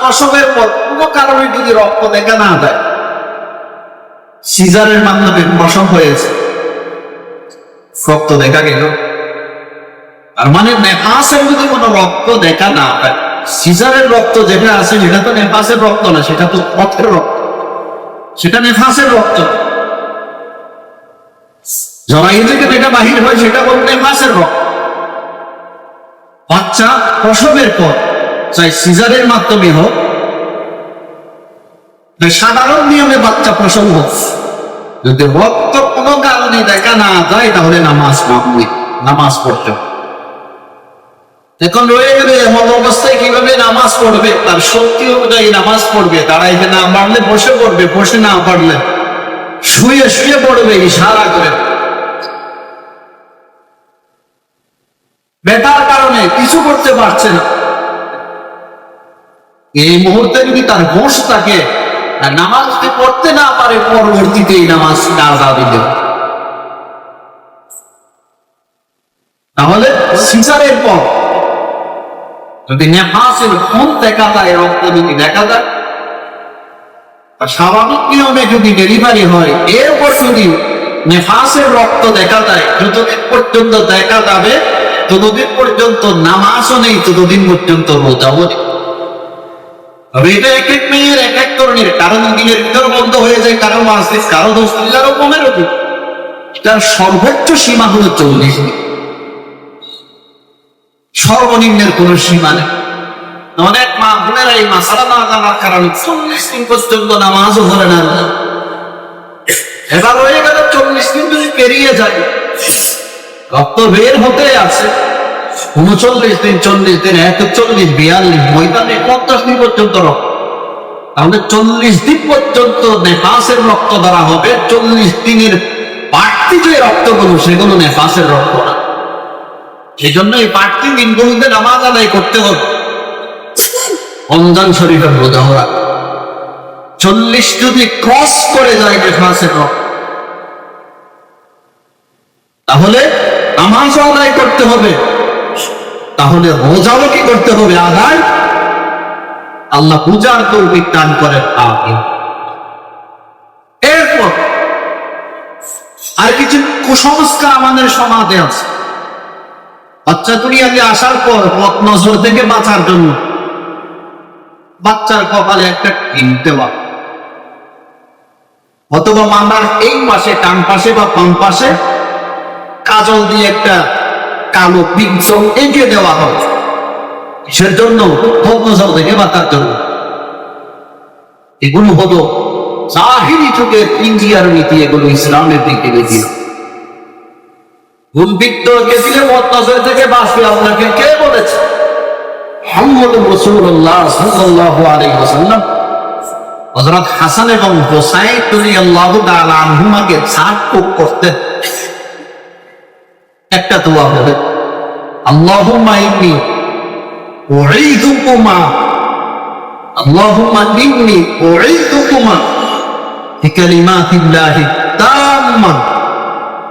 প্রসবের পর কোনো কারণে যদি রক্ত দেখা না দেয়, সিজারের মাধ্যমে প্রসব হয়েছে, রক্ত দেখা গেল, তার মানে নেফাসের যদি কোনো রক্ত দেখা না দেয়, সিজারের রক্ত যেটা আছে সেটা তো নেফাসের রক্ত না, সেটা তো পথের রক্ত, সেটা নেফাসের রক্ত। জরায়ু থেকে যেটা বাহির হয় সেটা বল নেফাসের রক্ত। বাচ্চা প্রসবের পর চাই সিজারের মাধ্যমে হোক, সাধারণ নিয়মে বাচ্চা প্রসব হোক, যদি রক্ত কোনো কারণে দেখা না যায় তাহলে নামাজ পড়তে হবে। এখন রয়ে গেলে এমন অবস্থায় কিভাবে নামাজ পড়বে, তার শক্তি অনুযায়ী নামাজ পড়বে, দাঁড়াইতে না পারলে বসে পড়বে, বসে না পারলে শুয়ে শুয়ে পড়বে ইশারা করে। ব্যথার কারণে কিছু করতে পারছে না, এই মুহূর্তে যদি তার হোশ থাকে, নামাজ যদি পড়তে না পারে, পরবর্তীতে এই নামাজ কাজা দিতে। তাহলে সিজারের পর যদি নেফাসের খুন দেখা যায়, রক্ত যদি দেখা যায়, স্বাভাবিক নিয়মে যদি ডেলিভারি হয়, এরপর যদি নেফাসের রক্ত দেখা যায়, যতদিন পর্যন্ত দেখা যাবে ততদিন পর্যন্ত নামাজও নেই, ততদিন পর্যন্ত রোজাও নেই। তবে এটা এক এক মেয়ের এক এক ধরনের, কারণ দিনের ভিতর বন্ধ হয়ে যায়, কারো 5 দিন, কারো 10 দিন, কারো 15 দিন। এটার সর্বোচ্চ সীমা হলো 40 দিন, সর্বনিম্নের কোন সীমা নেই। অনেক মা বোনেরা এই মাসালা না জানার কারণে 40 দিন পর্যন্ত নামাজও ধরে না। এবার হয়ে গেল 40 দিন যদি পেরিয়ে যায়, রক্ত বের হতে আছে 39 দিন, 40 দিন, 41, 42, ময়দানে 50 দিন পর্যন্ত রক্ত। তাহলে 40 দিন পর্যন্ত নেফাসের রক্ত ধরা হবে। 40 দিনের বাড়তি যে রক্তগুলো সেগুলো নেফাসের রক্ত না। সেই জন্য এই বাড়তি দিনগুলোতে নামাজ আদায় করতে হবে। রমজান শরীফের রোজা হওয়া 40 যদি ক্রস করে যায় নেফাসের রক্ত, তাহলে নামাজও আদায় করতে হবে, তাহলে রোজাও কি করতে হবে আদায়। আল্লাহ পূজার তৌফিক দান করেন। আমিন। এরপর আর কিছু কুসংস্কার আমাদের সমাজে আছে। বাচ্চা দুনিয়াতে আসার পর পথ নজর থেকে বাঁচার জন্য বাচ্চার কপালে একটা টিন দেওয়া, অথবা মাথার এই পাশে, ডান পাশে বা বাম পাশে কাজল দিয়ে একটা কালো বৃক্ষ এঁকে দেওয়া হয়। কিসের জন্য? পথ নজর থেকে বাঁচার জন্য। এগুলো হলো জাহিরি যুগের ইন্ডিয়ার নীতি, এগুলো ইসলামের দিকে নীতি। গুলবিদ্ধকে দিলে পথ নজর থেকে বাঁচবে, আপনাকে কে বলেছে? মুহাম্মদুর রাসূলুল্লাহ সাল্লাল্লাহু আলাইহি ওয়াসাল্লাম হযরত হাসান এবং হুসাইন রাদিয়াল্লাহু তাআলা আনহুমাকে সাহায্য করতেন। একটা দোয়া হবে, আল্লাহুম্মা ইন্নী উঈযুকুমা, আল্লাহুম্মা ইন্নী উঈযুকুমা বিকালিমাতিল্লাহি তাম্মা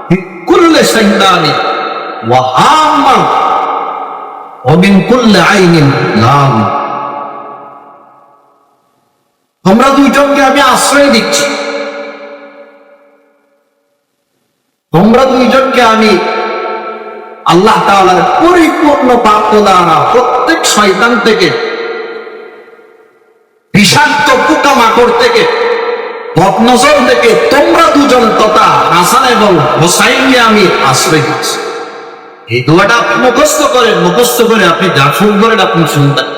মিন কুল্লি শাইতানি ওয়া হাম্মা ওয়া মিন কুল্লি আইনিন লাম। তোমরা দুইজনকে আমি আশ্রয় দিচ্ছি, তোমরা দুইজনকে আমি আল্লাহ তাআলার পরিপূর্ণ বাক্য দ্বারা প্রত্যেক শয়তান থেকে, বিষাক্ত পোকামাকড় থেকে, বদনজর থেকে তোমরা দুজন তথা হাসান এবং হুসাইনকে আমি আশ্রয় দিচ্ছি। এই দোয়াটা আপনি মুখস্থ করেন, মুখস্থ করে আপনি যা ফোন করেন আপনি শুনবেন।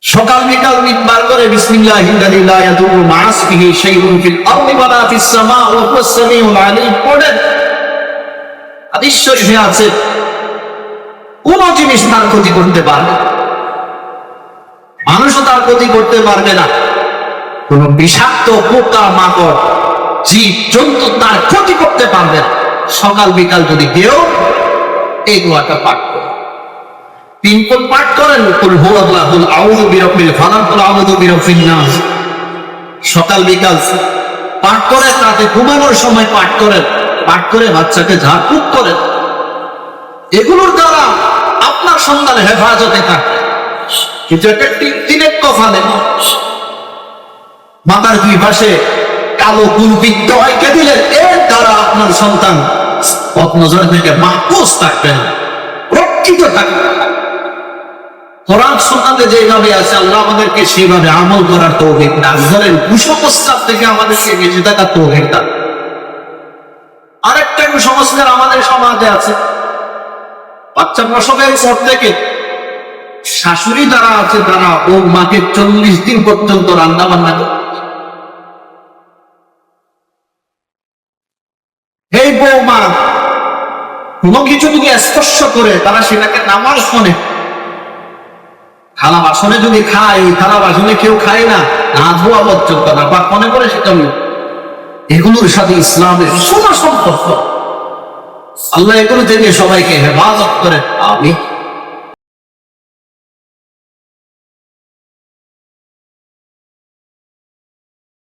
সকাল বিকাল মিটবার করে বিসমিল্লাহিল্লাযী লা ইয়াদুররু মা ইসমিহি শাইউন ফিল আরদি ওয়ালা ফিস সামা ওয়া হুয়াস সামিউল আলীম পড়েন। হাদিস শরীফে আছে, কোন জিনিস তার ক্ষতি করতে পারবে, মানুষও তার ক্ষতি করতে পারবে না, কোন বিষাক্ত পোকা মাকড় জীব জন্তু তার ক্ষতি করতে পারবে না। সকাল বিকাল যদি কেউ এই দোয়াটা পাঠ করে, 3 পদ পাঠ করেন, কুল হুয়াল্লাহুল আউযু বিরাব্বিল ফালাক কুল আউযু বিরাব্বিন নাস, সকাল বিকাল পাঠ করে, রাতে ঘুমানোর সময় পাঠ করেন, পাঠ করে বাচ্চাকে ঝাড়ফুঁক করেন। এগুলোর দ্বারা আপনার সন্তান হেফাজতে থাকে। কিন্তু একটা টিনের কফানে মাথার দুই পাশে কালো কুলবিদ্ধ আইকে দিলেন, এর দ্বারা আপনার সন্তান পথ নজর থেকে মাহফুজ থাকবেন, রক্ষিত থাকবেন। কোরআন সুন্নাতে যেভাবে আছে আল্লাহ আমাদেরকে সেইভাবে আমল করার তৌফিক দান করেন, কুসংস্কার থেকে আমাদেরকে বেঁচে থাকার তৌফিক দান। আরেকটা কুসংস্কার আমাদের সমাজে আছে, বাচ্চা প্রসবের পর থেকে শাশুড়ি যারা আছে তারা ও মাকে 40 দিন পর্যন্ত রান্না বান্না করে। এই বৌমা কোনো কিছু যদি স্পর্শ করে তারা সেটাকে নামাজ মনে, থালা বাসনে যদি খায়, থালা বাসনে কেউ খায় না, না ধোয়া পর্যন্ত না বা মনে করে সেটা এগুলোর সাথে ইসলামের সোনা সম্পর্ক। আল্লাহ এগুলো থেকে সবাইকে হেফাজত করে। আমি